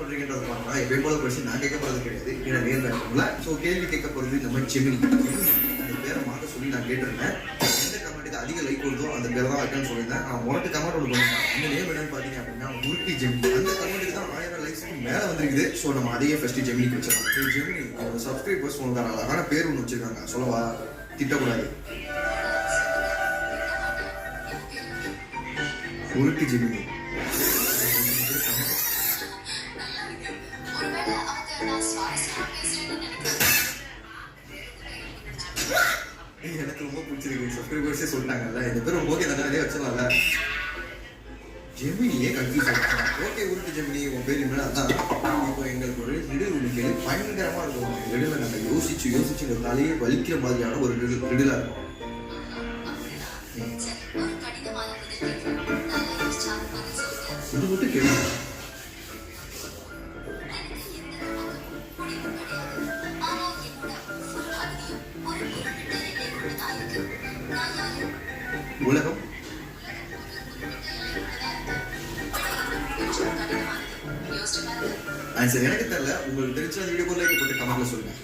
பண்றீங்கன்றது பார்த்தா எப்பயும் போல கொஸ்டின் நான் கேட்க போறது கிடையாது. ஏன்னா நேர் காட்டுங்களா. ஸோ கேள்வி கேட்க போறது இந்த மாதிரி ஜெமினி அந்த பேரை மாற்ற சொல்லி நான் கேட்டிருந்தேன். எந்த கமெண்ட்டுக்கு அதிக லைக் வருதோ அந்த பேரை தான் வைக்கணும்னு சொல்லியிருந்தேன். நான் முரட்டு கமெண்ட் ஒன்று பண்ணிருந்தேன். அந்த நேம் என்னன்னு பார்த்தீங்க அப்படின்னா உருட்டி ஜெமினி. அந்த கமெண்ட்டுக்கு தான் 1000 லைக்ஸ்க்கு மேலே வந்துருக்குது. ஸோ நம்ம அதையே ஃபர்ஸ்ட் ஜெமினிக்கு வச்சிடலாம். ஜெமினி சப்ஸ்கிரைபர்ஸ் உங்களுக்கு அழகான பேர் ஒன்று வச்சிருக்காங்க. சொல்லவா? திட்டக்கூடாது. உருட்டி ஜெமினி. எனக்கு ரொம்ப பிடிச்சிருக்கு. சப்ஸ்கிரைபர்ஸே சொல்லிட்டாங்கல்ல இந்த பேர் ஓகே தானே, அதே வச்சிடலாம்ல. ஜெமினியே கன்ஃபியூஸ் ஆகிடுச்சு. ஓகே உருட்டு ஜெமினி உன் பேர் என்ன? அதான் இப்போ எங்களுக்கு ஒரு ரிடில் ஒன்று கேள்வி பயங்கரமாக இருக்கும். ரிடில் நாங்கள் யோசிச்சு இந்த தலையை வலிக்கிற மாதிரியான ஒரு ரிடிலாக இருக்கும். இது மட்டும் கேள்வி. உலகம் ஆன்சர் எனக்கு தெரியல. உங்களுக்கு தெரிஞ்ச வீடியோ லைக் போட்டு கமெண்ட்ல சொல்லுங்க.